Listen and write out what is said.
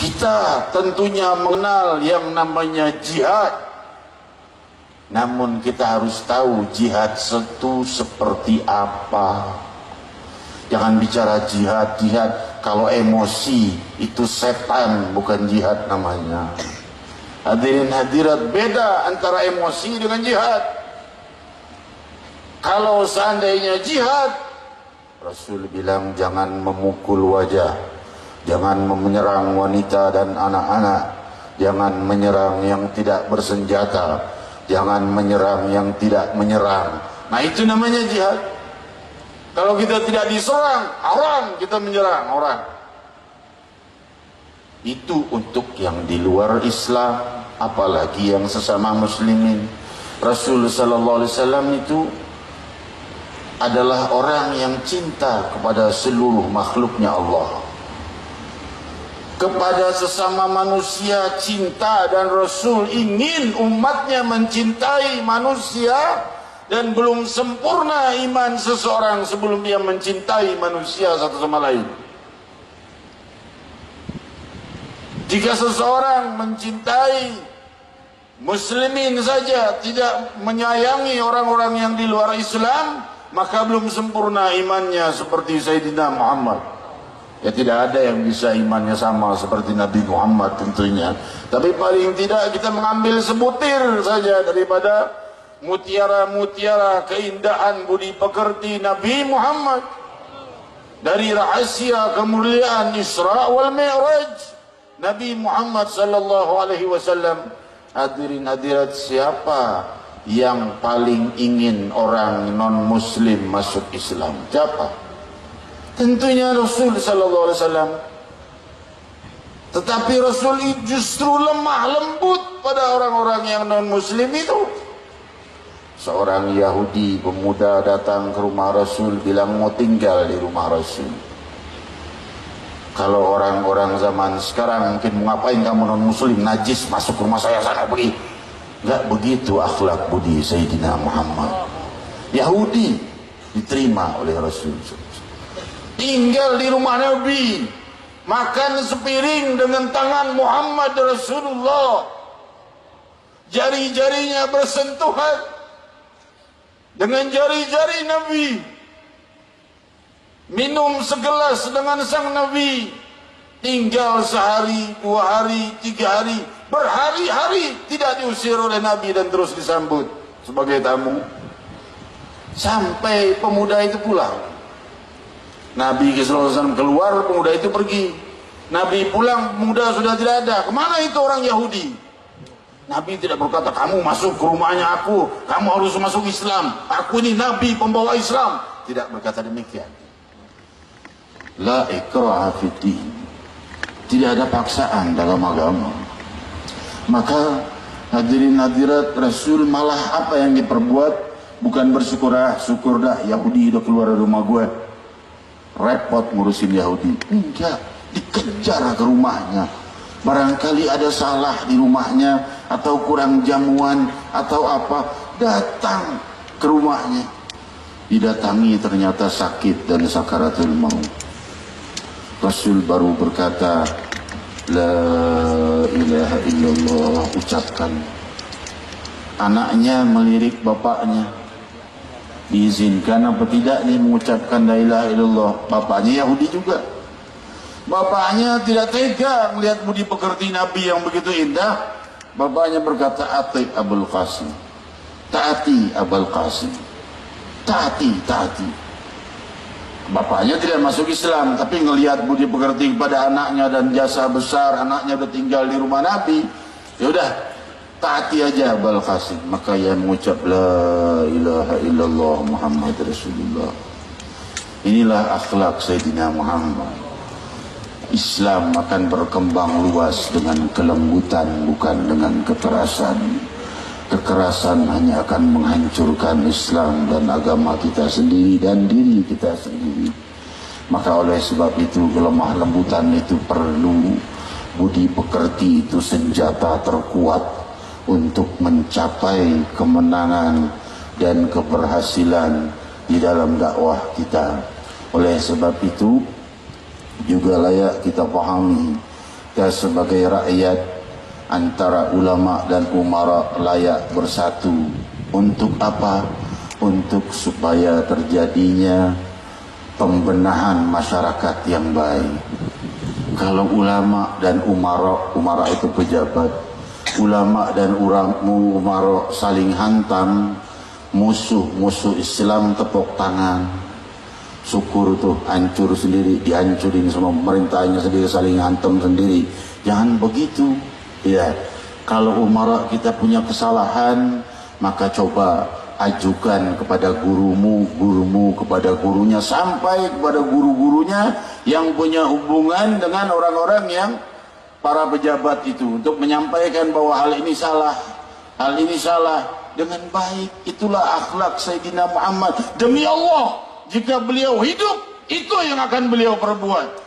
Kita tentunya mengenal yang namanya jihad, namun kita harus tahu jihad itu seperti apa. Jangan bicara jihad kalau emosi itu setan, bukan jihad namanya. Hadirin hadirat, beda antara emosi dengan jihad. Kalau seandainya jihad, Rasul bilang jangan memukul wajah, jangan menyerang wanita dan anak-anak, jangan menyerang yang tidak bersenjata, jangan menyerang yang tidak menyerang. Nah, itu namanya jihad. Kalau kita tidak diserang, haram kita menyerang orang. Itu untuk yang di luar Islam, apalagi yang sesama muslimin. Rasul sallallahu alaihi wasallam itu adalah orang yang cinta kepada seluruh makhluknya Allah, kepada sesama manusia cinta, dan Rasul ingin umatnya mencintai manusia, dan belum sempurna iman seseorang sebelum dia mencintai manusia satu sama lain. Jika seseorang mencintai muslimin saja, tidak menyayangi orang-orang yang di luar Islam, maka belum sempurna imannya seperti Sayyidina Muhammad. Ya, tidak ada yang bisa imannya sama seperti Nabi Muhammad tentunya. Tapi paling tidak kita mengambil sebutir saja daripada mutiara-mutiara keindahan budi pekerti Nabi Muhammad, dari rahasia kemuliaan Isra wal Mi'raj Nabi Muhammad sallallahu alaihi wasallam. Hadirin hadirat, siapa yang paling ingin orang non-muslim masuk Islam? Siapa? Tentunya Rasul sallallahu alaihi wasallam. Tetapi Rasul justru lemah lembut pada orang-orang yang non-muslim itu. Seorang Yahudi pemuda datang ke rumah Rasul, bilang mau tinggal di rumah Rasul. Kalau orang-orang zaman sekarang mungkin, mau ngapain kamu non-muslim, najis, masuk ke rumah saya sana, pergi. Enggak begitu akhlak budi Sayyidina Muhammad. Yahudi diterima oleh Rasul. Tinggal di rumah Nabi, makan sepiring dengan tangan Muhammad Rasulullah, jari-jarinya bersentuhan dengan jari-jari Nabi, minum segelas dengan sang Nabi, tinggal sehari, 2 hari, 3 hari, berhari-hari tidak diusir oleh Nabi dan terus disambut sebagai tamu, sampai pemuda itu pulang. Nabi SAW keluar, pemuda itu pergi. Nabi pulang, pemuda sudah tidak ada. Kemana itu orang Yahudi? Nabi tidak berkata, kamu masuk ke rumahnya aku, kamu harus masuk Islam, aku ini Nabi pembawa Islam. Tidak berkata demikian. La ikraha fiddin, tidak ada paksaan dalam agama. Maka hadirin hadirat, Rasul malah apa yang diperbuat, bukan bersyukur, syukur dah Yahudi udah keluar dari rumah gue, repot ngurusin Yahudi. Enggak, dikejar ke rumahnya. Barangkali ada salah di rumahnya, atau kurang jamuan, atau apa, datang ke rumahnya. Didatangi ternyata sakit dan sakaratul maut. Rasul baru berkata, la ilaha illallah, ucapkan. Anaknya melirik bapaknya, diizinkan apa tidak nih mengucapkan la ilaha illallah? Bapaknya Yahudi juga. Bapaknya tidak tega melihat budi pekerti Nabi yang begitu indah. Bapaknya berkata, ati Abul Qasim, taati Abul Qasim, taati. Bapaknya tidak masuk Islam, tapi ngelihat budi pekerti kepada anaknya dan jasa besar, anaknya udah tinggal di rumah Nabi, ya udah taati aja Abul Qasim. Maka ia mengucap la ilaha illallah Muhammad Rasulullah. Inilah akhlak Sayyidina Muhammad. Islam akan berkembang luas dengan kelembutan, bukan dengan kekerasan. Kekerasan hanya akan menghancurkan Islam dan agama kita sendiri dan diri kita sendiri. Maka oleh sebab itu, kelemah lembutan itu perlu. Budi pekerti itu senjata terkuat untuk mencapai kemenangan dan keberhasilan di dalam dakwah kita. Oleh sebab itu juga layak kita pahami kita sebagai rakyat, antara ulama dan umara layak bersatu. Untuk apa? Untuk supaya terjadinya pembenahan masyarakat yang baik. Kalau ulama dan umara itu pejabat, ulama dan umara saling hantam, musuh Islam tepuk tangan, syukur tuh hancur sendiri, dihancurin sama pemerintahnya sendiri, saling hantam sendiri. Jangan begitu ya. Kalau umara kita punya kesalahan, maka coba ajukan kepada gurumu kepada gurunya, sampai kepada guru-gurunya yang punya hubungan dengan orang-orang yang para pejabat itu, untuk menyampaikan bahwa hal ini salah dengan baik. Itulah akhlak Sayyidina Muhammad. Demi Allah, jika beliau hidup, itu yang akan beliau perbuat.